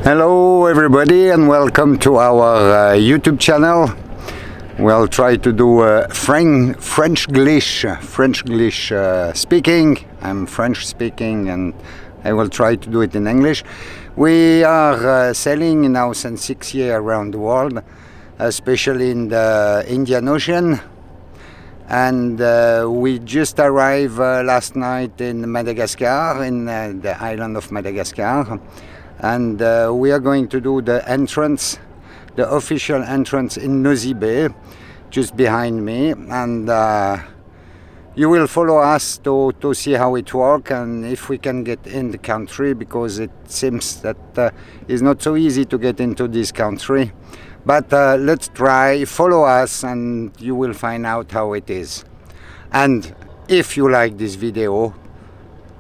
Hello everybody and welcome to our YouTube channel. We'll try to do French-English speaking. I'm French speaking and I will try to do it in English. We are sailing now since 6 years around the world, especially in the Indian Ocean. And we just arrived last night in Madagascar, in the island of Madagascar. And we are going to do the entrance, the official entrance in Nautic Bay, just behind me. And you will follow us to see how it works and if we can get in the country, because it seems that it's not so easy to get into this country. But let's try, follow us and you will find out how it is. And if you like this video,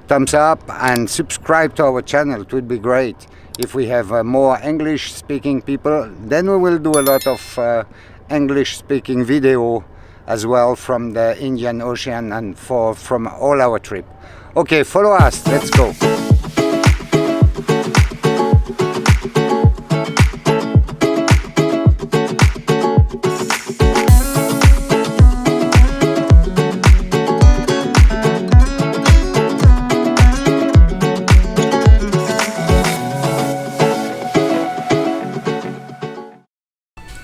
thumbs up and subscribe to our channel. It would be great. If we have more English speaking people, then we will do a lot of English speaking video as well from the Indian Ocean and from all our trip. Okay, follow us, let's go.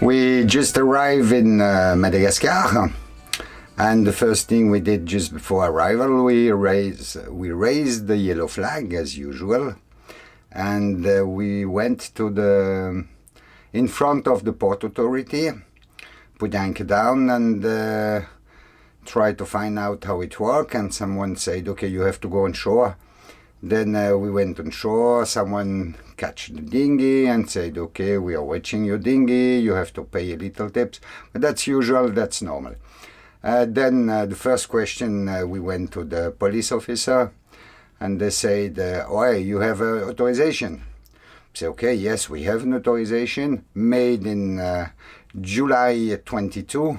We just arrived in Madagascar, and the first thing we did just before arrival, we raised the yellow flag as usual, and we went to in front of the port authority, put anchor down and try to find out how it works. And someone said, okay, you have to go on shore. Then we went on shore, someone catch the dinghy and said, okay, we are watching your dinghy, you have to pay a little tips. But that's usual, that's normal. Then the first question, we went to the police officer and they said, oh, you have an authorization. I say, okay, yes, we have an authorization made in July 2022.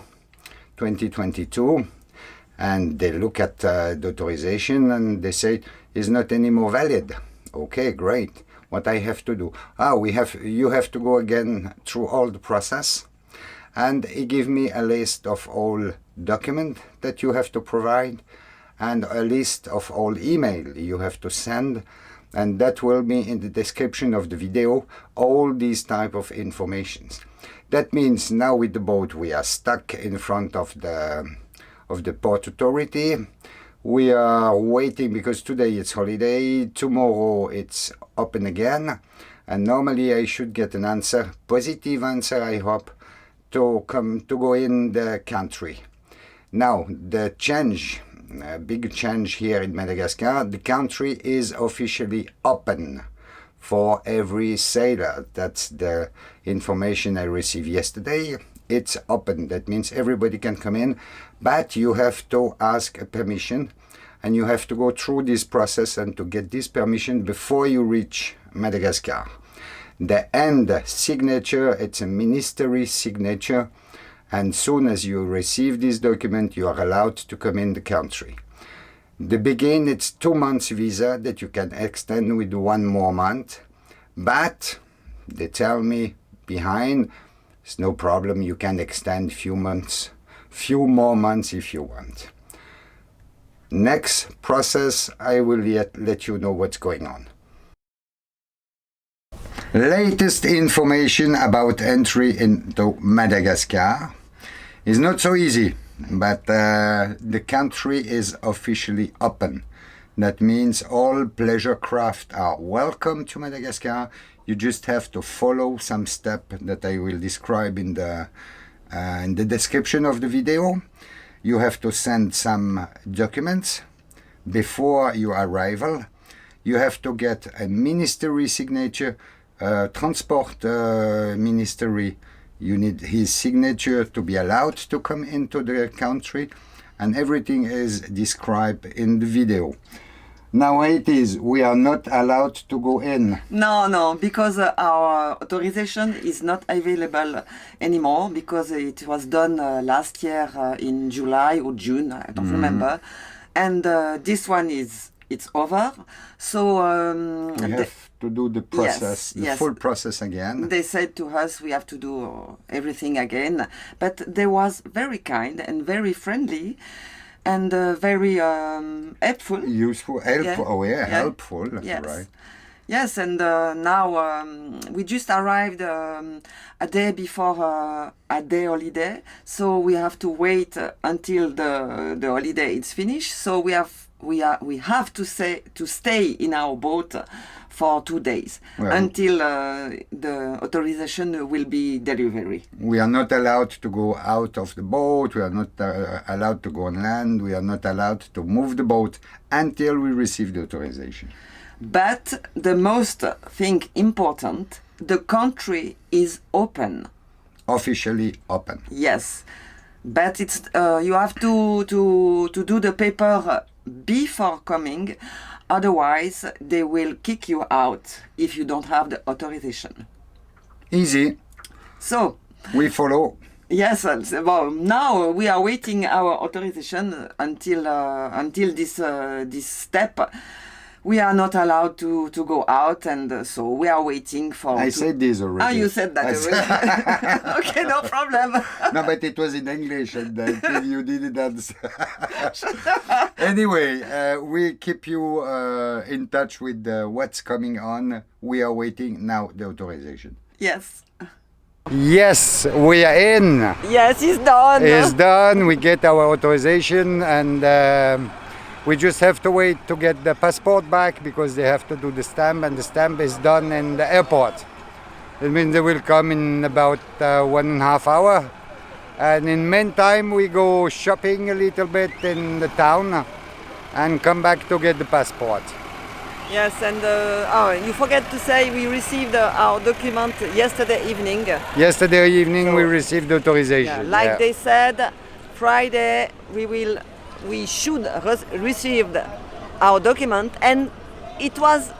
And they look at the authorization and they say, is not anymore valid. Okay, great. What I have to do? You have to go again through all the process. And he gave me a list of all documents that you have to provide and a list of all email you have to send. And that will be in the description of the video, all these type of informations. That means now with the boat we are stuck in front of the port authority. We are waiting because today it's holiday, tomorrow it's open again, and normally I should get an answer, positive answer I hope, to go in the country. Now the change, big change here in Madagascar, the country is officially open for every sailor. That's the information I received yesterday. It's open, that means everybody can come in, but you have to ask a permission and you have to go through this process and to get this permission before you reach Madagascar. The end signature, it's a ministry signature, and soon as you receive this document you are allowed to come in the country. The begin, it's 2 months visa that you can extend with 1 more month, but they tell me behind, it's no problem, you can extend few more months if you want. Next process, I will let you know what's going on. Latest information about entry into Madagascar is not so easy, but the country is officially open. That means all pleasure craft are welcome to Madagascar. You just have to follow some steps that I will describe in the description of the video. You have to send some documents before your arrival. You have to get a ministry signature, transport ministry. You need his signature to be allowed to come into the country, and everything is described in the video. Now it is, we are not allowed to go in. No, because our authorization is not available anymore, because it was done last year in July or June, I don't remember. And this one it's over. So we have to do the process, the full process again. They said to us we have to do everything again, but they was very kind and very friendly and very helpful. Useful, helpful. Oh yeah, helpful. That's yes. right. Yes, and now we just arrived a day before a day holiday, so we have to wait until the holiday is finished. So we have to stay in our boat for 2 days until the authorization will be delivery. We are not allowed to go out of the boat. We are not allowed to go on land. We are not allowed to move the boat until we receive the authorization. But the most thing important, the country is open. Officially open. Yes, but it's you have to do the paper before coming, otherwise they will kick you out if you don't have the authorization. Easy. So we follow. Yes, well, now we are waiting our authorization until this step. We are not allowed to go out, and so we are waiting for... I said this already. Ah, you said that already. Okay, no problem. No, but it was in English, and I think you didn't answer. Anyway, we keep you in touch with what's coming on. We are waiting now the authorization. Yes. Yes, we are in. Yes, it's done. It's done. We get our authorization, and... we just have to wait to get the passport back because they have to do the stamp, and the stamp is done in the airport. It means they will come in about 1.5 hours. And in meantime, we go shopping a little bit in the town and come back to get the passport. Yes, and you forget to say we received our document yesterday evening. Yesterday evening we received the authorization. Yeah, they said, Friday we should receive our document, and it was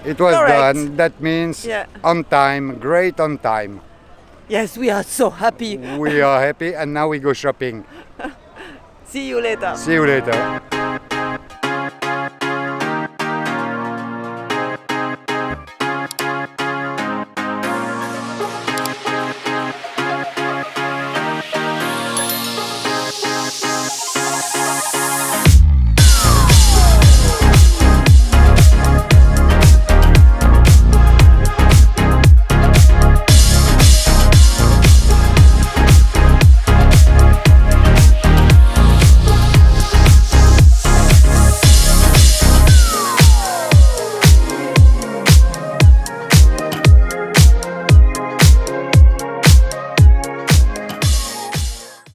correct. Done. That means on time, great on time. Yes, we are so happy. We are happy, and now we go shopping. See you later. See you later.